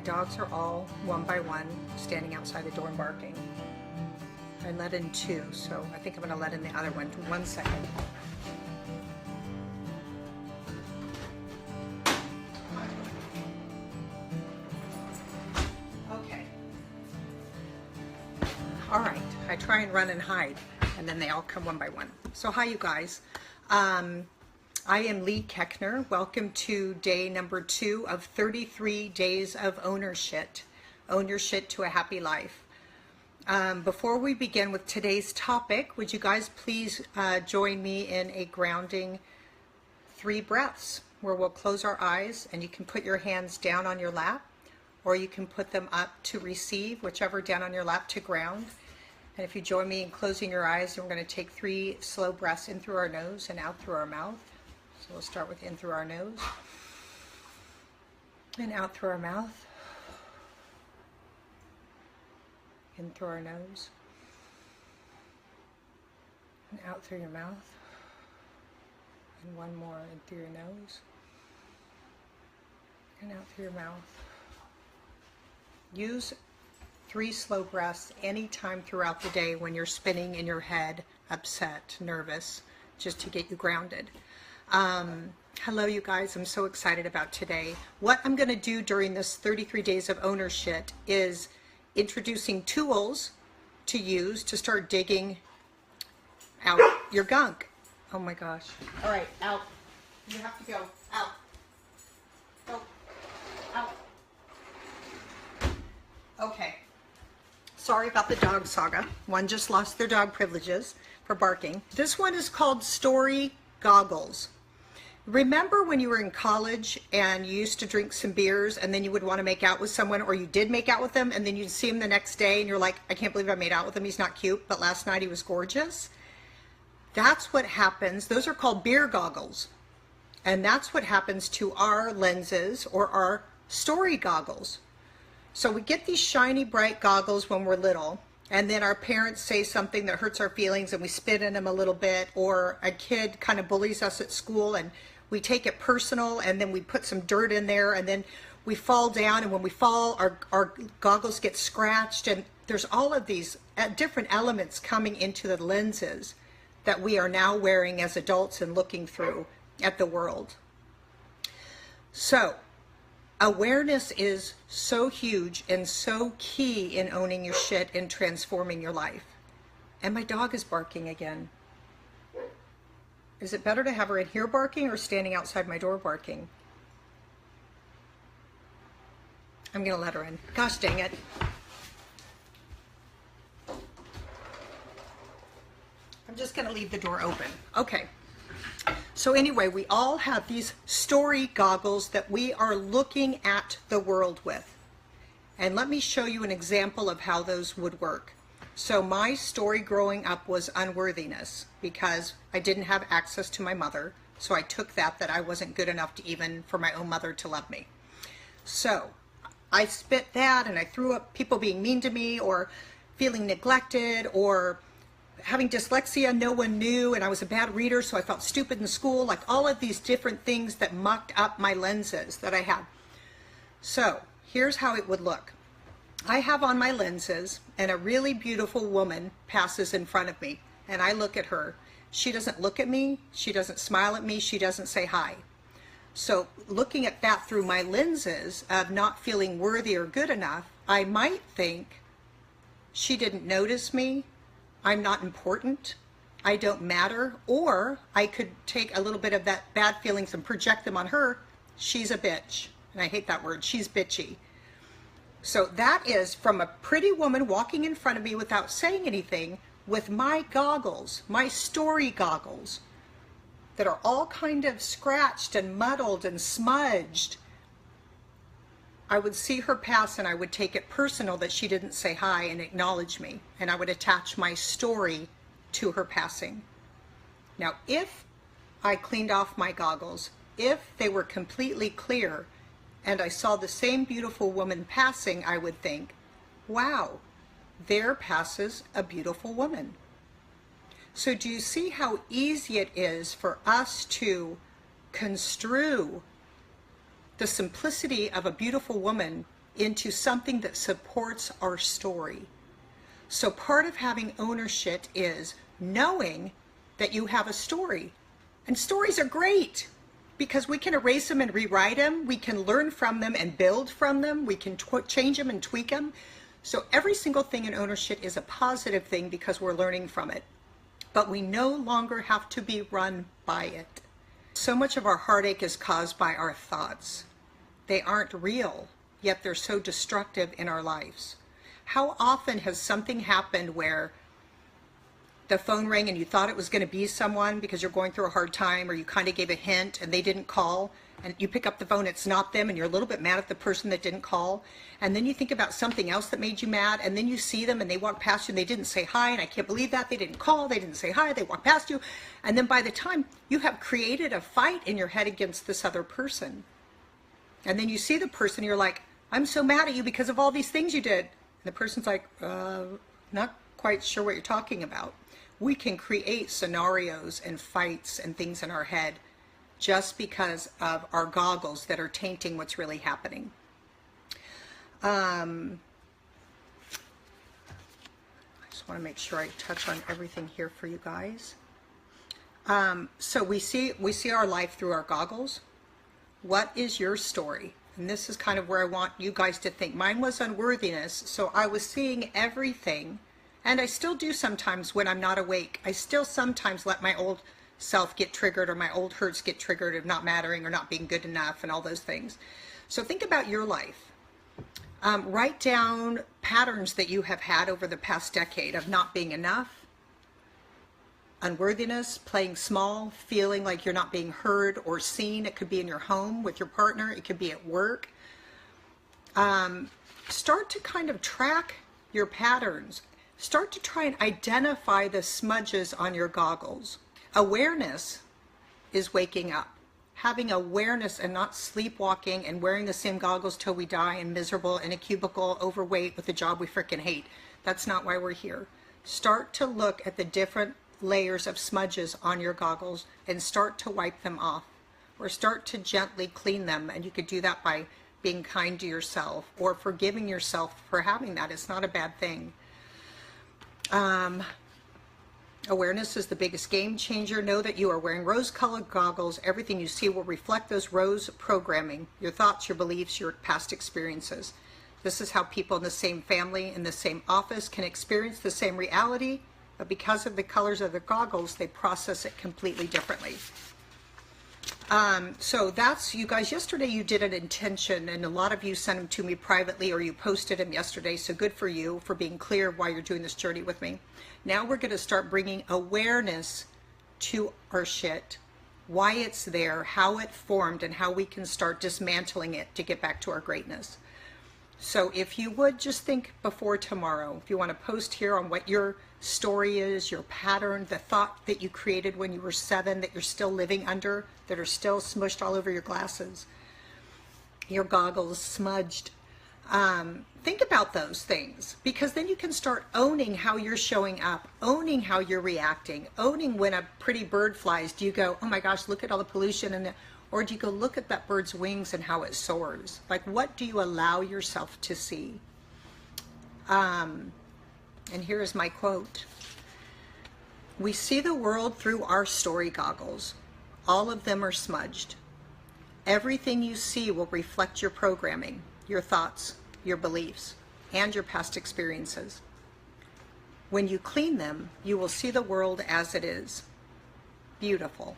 dogs are all one by one standing outside the door and barking. I let in 2, so I think I'm going to let in the other one. 1 second. Okay. All right. I try and run and hide, and then they all come one by one. So hi, you guys. I am Leigh Koechner. Welcome to day number 2 of 33 days of ownership to a happy life. Before we begin with today's topic, would you guys please join me in a grounding 3 breaths where we'll close our eyes and you can put your hands down on your lap, or you can put them up to receive, whichever, down on your lap to ground. And if you join me in closing your eyes, then we're going to take 3 slow breaths in through our nose and out through our mouth. So we'll start with in through our nose and out through our mouth. In through our nose and out through your mouth. And one more in through your nose and out through your mouth. Use 3 slow breaths anytime throughout the day when you're spinning in your head, upset, nervous, just to get you grounded. Hello, you guys. I'm so excited about today. What I'm going to do during this 33 days of ownership is introducing tools to use to start digging out your gunk. Oh my gosh. All right, out. You have to go. Out. Go. Out. Okay. Sorry about the dog saga. One just lost their dog privileges for barking. This one is called Story Goggles. Remember when you were in college and you used to drink some beers and then you would want to make out with someone, or you did make out with them, and then you'd see him the next day and you're like, I can't believe I made out with him. He's not cute, but last night he was gorgeous. That's what happens. Those are called beer goggles. And that's what happens to our lenses or our story goggles. So we get these shiny, bright goggles when we're little, and then our parents say something that hurts our feelings and we spit in them a little bit, or a kid kind of bullies us at school and we take it personal, and then we put some dirt in there, and then we fall down, and when we fall, our goggles get scratched, and there's all of these different elements coming into the lenses that we are now wearing as adults and looking through at the world. So awareness is so huge and so key in owning your shit and transforming your life. And my dog is barking again. Is it better to have her in here barking or standing outside my door barking? I'm gonna let her in. Gosh dang it. I'm just gonna leave the door open. Okay. So anyway, we all have these story goggles that we are looking at the world with. And let me show you an example of how those would work. So my story growing up was unworthiness, because I didn't have access to my mother. So I took that I wasn't good enough to even for my own mother to love me. So I spit that, and I threw up people being mean to me, or feeling neglected, or having dyslexia no one knew, and I was a bad reader, so I felt stupid in school, like all of these different things that mucked up my lenses that I had. So here's how it would look. I have on my lenses, and a really beautiful woman passes in front of me, and I look at her. She doesn't look at me, she doesn't smile at me, she doesn't say hi. So looking at that through my lenses of not feeling worthy or good enough, I might think she didn't notice me, I'm not important, I don't matter, or I could take a little bit of that bad feelings and project them on her. She's a bitch, and I hate that word, she's bitchy. So that is from a pretty woman walking in front of me without saying anything, with my goggles, my story goggles, that are all kind of scratched and muddled and smudged. I would see her pass, and I would take it personal that she didn't say hi and acknowledge me, and I would attach my story to her passing. Now, if I cleaned off my goggles, if they were completely clear, and I saw the same beautiful woman passing, I would think, wow, there passes a beautiful woman. So do you see how easy it is for us to construe the simplicity of a beautiful woman into something that supports our story. So part of having ownership is knowing that you have a story. And stories are great because we can erase them and rewrite them. We can learn from them and build from them. We can change them and tweak them. So every single thing in ownership is a positive thing because we're learning from it. But we no longer have to be run by it. So much of our heartache is caused by our thoughts. They aren't real, yet they're so destructive in our lives. How often has something happened where the phone rang and you thought it was going to be someone because you're going through a hard time, or you kind of gave a hint and they didn't call, and you pick up the phone, it's not them, and you're a little bit mad at the person that didn't call, and then you think about something else that made you mad, and then you see them and they walk past you and they didn't say hi, and I can't believe that, they didn't call, they didn't say hi, they walked past you, and then by the time you have created a fight in your head against this other person, and then you see the person, you're like, I'm so mad at you because of all these things you did, and the person's like, not quite sure what you're talking about. We can create scenarios and fights and things in our head just because of our goggles that are tainting what's really happening. I just want to make sure I touch on everything here for you guys. So we see our life through our goggles. What is your story? And this is kind of where I want you guys to think. Mine was unworthiness, so I was seeing everything. And I still do sometimes when I'm not awake. I still sometimes let my old self get triggered, or my old hurts get triggered of not mattering or not being good enough and all those things. So think about your life. Write down patterns that you have had over the past decade of not being enough, unworthiness, playing small, feeling like you're not being heard or seen. It could be in your home with your partner. It could be at work. Start to kind of track your patterns. Start to try and identify the smudges on your goggles. Awareness is waking up. Having awareness and not sleepwalking and wearing the same goggles till we die and miserable in a cubicle, overweight with a job we freaking hate. That's not why we're here. Start to look at the different layers of smudges on your goggles and start to wipe them off, or start to gently clean them. And you could do that by being kind to yourself or forgiving yourself for having that. It's not a bad thing. Awareness is the biggest game changer. Know that you are wearing rose-colored goggles. Everything you see will reflect those rose programming, your thoughts, your beliefs, your past experiences. This is how people in the same family, in the same office, can experience the same reality, but because of the colors of the goggles, they process it completely differently. So that's, you guys, yesterday you did an intention, and a lot of you sent them to me privately, or you posted them yesterday, so good for you for being clear why you're doing this journey with me. Now we're going to start bringing awareness to our shit, why it's there, how it formed, and how we can start dismantling it to get back to our greatness. So if you would just think before tomorrow, if you want to post here on what your story is, your pattern, the thought that you created when you were 7 that you're still living under, that are still smushed all over your glasses, your goggles smudged. Think about those things, because then you can start owning how you're showing up, owning how you're reacting, owning when a pretty bird flies. Do you go, oh my gosh, look at all the pollution, or do you go, look at that bird's wings and how it soars? Like, what do you allow yourself to see? And here is my quote. We see the world through our story goggles. All of them are smudged. Everything you see will reflect your programming, your thoughts, your beliefs, and your past experiences. When you clean them, you will see the world as it is. Beautiful.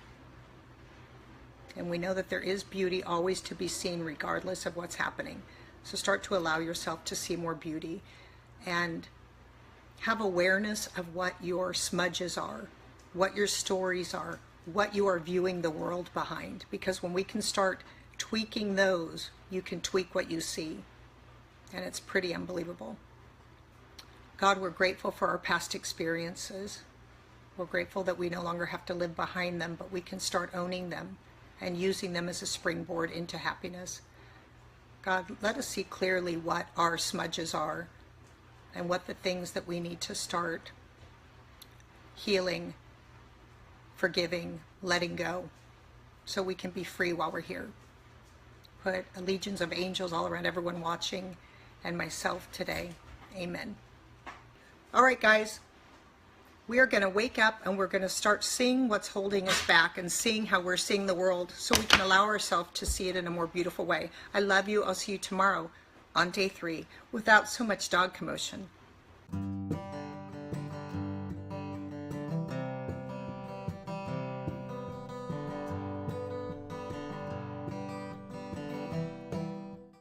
And we know that there is beauty always to be seen regardless of what's happening. So start to allow yourself to see more beauty and have awareness of what your smudges are, what your stories are, what you are viewing the world behind. Because when we can start tweaking those, you can tweak what you see. And it's pretty unbelievable. God, we're grateful for our past experiences. We're grateful that we no longer have to live behind them, but we can start owning them and using them as a springboard into happiness. God, let us see clearly what our smudges are and what the things that we need to start healing, forgiving, letting go, so we can be free while we're here. put legions of angels all around everyone watching and myself today. Amen. All right, guys. We are going to wake up and we're going to start seeing what's holding us back and seeing how we're seeing the world so we can allow ourselves to see it in a more beautiful way. I love you. I'll see you tomorrow on day 3 without so much dog commotion.